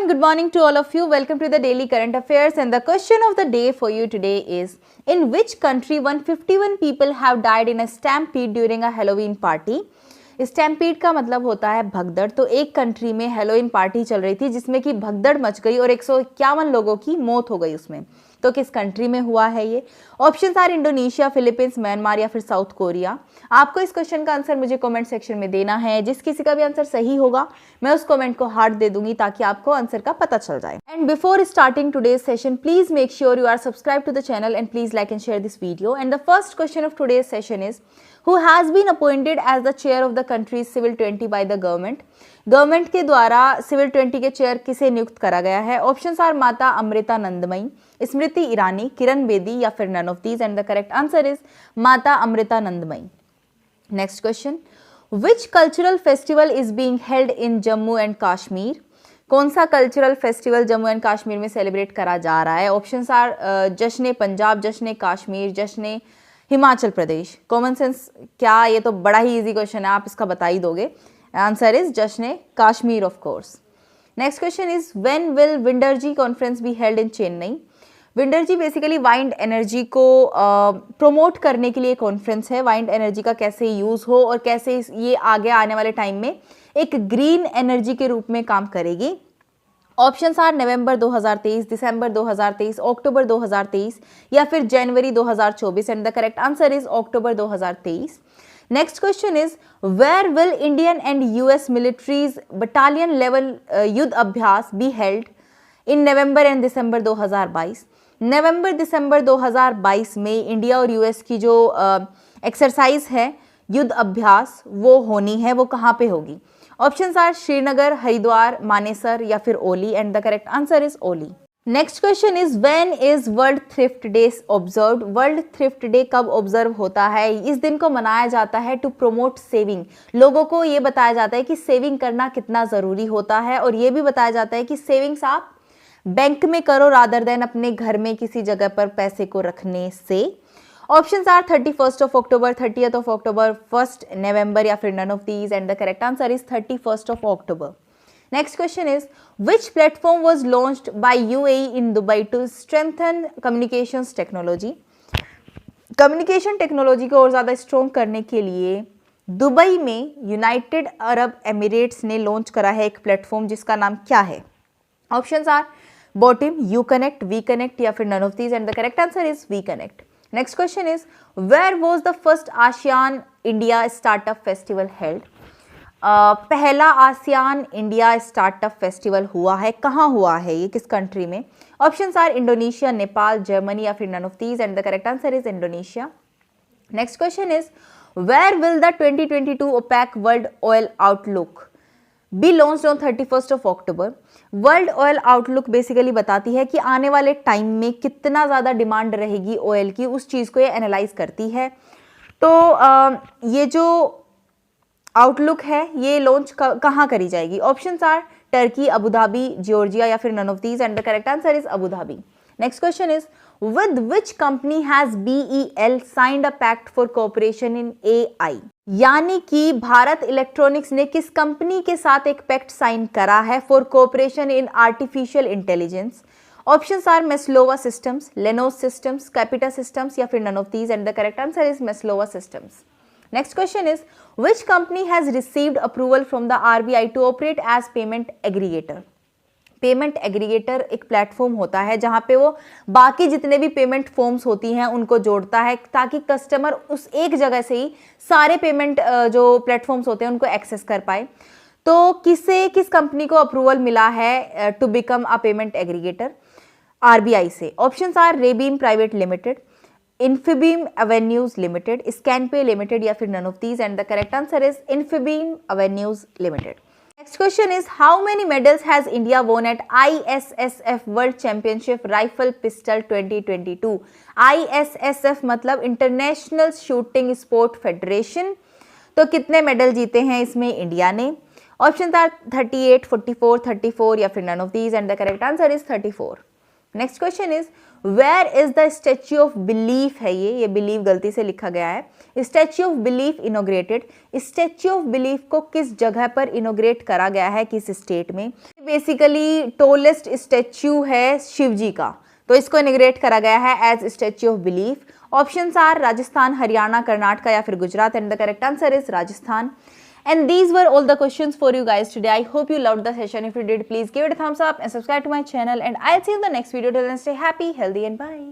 good morning to all of you. Welcome to the daily current affairs, and the question of the day for you today is, in which country 151 people have died in a stampede during a Halloween party? Stampede का मतलब होता है भगदड़। तो एक country में Halloween party चल रही थी जिसमें कि भगदड़ मच गई और 151 लोगों की मौत हो गई उसमें। तो किस कंट्री में हुआ है ये? Options are Indonesia, Philippines, Myanmar या फिर साउथ कोरिया। आपको इस क्वेश्चन का आंसर मुझे कमेंट सेक्शन में देना है। जिस किसी का भी आंसर सही होगा मैं उस कमेंट को हार्ट दे दूंगी ताकि आपको आंसर का पता चल जाए। And before starting today's session, please make sure you are subscribe to the channel and please like and share this video. And the first question of today's session is, who has been appointed as the chair of the country's civil 20 by the government? Government के द्वारा civil 20 के chair किसे नियुक्त करा गया है? Options are Mata Amritanandamayi, Smriti Irani, किरण बेदी या फिर none of these. And the correct answer is Mata Amritanandamayi. Next question, which cultural festival is being held in Jammu and Kashmir? कौन सा cultural festival Jammu and Kashmir में सेलिब्रेट करा जा रहा है? ऑप्शंस आर जश्न पंजाब, जश्न कश्मीर, जश्न हिमाचल प्रदेश। कॉमन सेंस क्या? ये तो बड़ा ही इजी क्वेश्चन है, आप इसका बता ही दोगे। Answer is Jashn Kashmir of course. Next question is, when will Windergy conference be held in Chennai? Windergy basically wind energy को प्रमोट करने के लिए कॉन्फ्रेंस है। वाइंड एनर्जी का कैसे यूज हो और कैसे ये आगे आने वाले टाइम में एक ग्रीन एनर्जी के रूप में काम करेगी। ऑप्शंस आर नवंबर 2023, दिसंबर 2023, अक्टूबर 2023 या फिर January 2024। And the correct answer is October 2023। Next question is, where will Indian and US militaries battalion level Yudh Abhyas be held in November and December 2022? नवंबर दिसंबर 2022 में इंडिया और यूएस की जो एक्सरसाइज है युद्ध अभ्यास वो होनी है, वो कहाँ पे होगी? ऑप्शंस आर श्रीनगर, हरिद्वार, मानेसर या फिर Auli. And the correct answer is Auli. Next question is, when is world thrift day observed? World thrift day कब ऑब्जर्व होता है? इस दिन को मनाया जाता है टू प्रोमोट सेविंग। लोगों को ये बताया जाता है कि सेविंग करना कितना जरूरी होता है और ये भी बताया जाता है कि सेविंग्स आप बैंक में करो रादर देन अपने घर में किसी जगह पर पैसे को रखने से। Options are 31st of October, 30th of October, 1st November या फिर none of these. And the correct answer is 31st of October. Next question is, which platform was launched by UAE in Dubai to strengthen communications technology? Communication technology को और ज्यादा strong करने के लिए दुबई में United Arab Emirates ने launch करा है एक प्लेटफॉर्म जिसका नाम क्या है? Options are Botim, you connect, we connect या फिर none of these. And the correct answer is we connect. Next question is, where was the first ASEAN India Startup Festival held? पहला आसियान इंडिया स्टार्टअप फेस्टिवल हुआ है, कहाँ हुआ है ये, किस कंट्री में? Options are Indonesia, Nepal, Germany या फिर none of these. And the correct answer is Indonesia. Next question is, where will the 2022 OPEC world oil outlook be launched on 31st of October? World oil outlook basically बताती है कि आने वाले time में कितना ज़्यादा डिमांड रहेगी oil की, उस चीज़ को ये एनालाइज करती है। तो ये जो आउटलुक है ये लॉन्च कहाँ करी जाएगी? Options are Turkey, Abu Dhabi, Georgia या फिर none of these. And the correct answer is Abu Dhabi. Next question is, with which company has BEL signed a pact for cooperation in AI? यानी कि Bharat electronics ने किस company के साथ एक pact sign करा है for cooperation in artificial intelligence? Options are Meslova systems, Lenos systems, Capita systems या फिर none of these. And the correct answer is Meslova systems. Next question is, which company has received approval from the RBI to operate as payment aggregator? Payment aggregator एक platform होता है जहां पे वो बाकी जितने भी पेमेंट फॉर्म्स होती हैं उनको जोड़ता है ताकि कस्टमर उस एक जगह से ही सारे पेमेंट जो प्लेटफॉर्म्स होते हैं उनको एक्सेस कर पाए। तो किस कंपनी को अप्रूवल मिला है to become a payment aggregator RBI से? Options are Rebeam private limited, Infibeam Avenues limited, Scanpay limited या फिर none of these. And the correct answer is Infibeam Avenues limited. Next question is, how many medals has India won at ISSF World Championship Rifle Pistol 2022? ISSF मतलब international shooting sport federation. तो कितने medal जीते हैं इसमें India ने? Option are 38, 44, 34 या फिर none of these. And the correct answer is 34। Next question is where is the statue of belief है, ये बिलीफ गलती से लिखा गया है। Statue of belief inaugurated, statue of belief को किस जगह पर इनोग्रेट करा गया है, किस स्टेट में। बेसिकली टोलेस्ट स्टैच्यू है शिव जी का, तो इसको इनोग्रेट करा गया है as statue of belief. Options are Rajasthan, Haryana, Karnataka या फिर Gujarat, and the correct answer is Rajasthan. And these were all the questions for you guys today. I hope you loved the session. If you did, please give it a thumbs up and subscribe to my channel. And I'll see you in the next video. Till then, stay happy, healthy, and bye.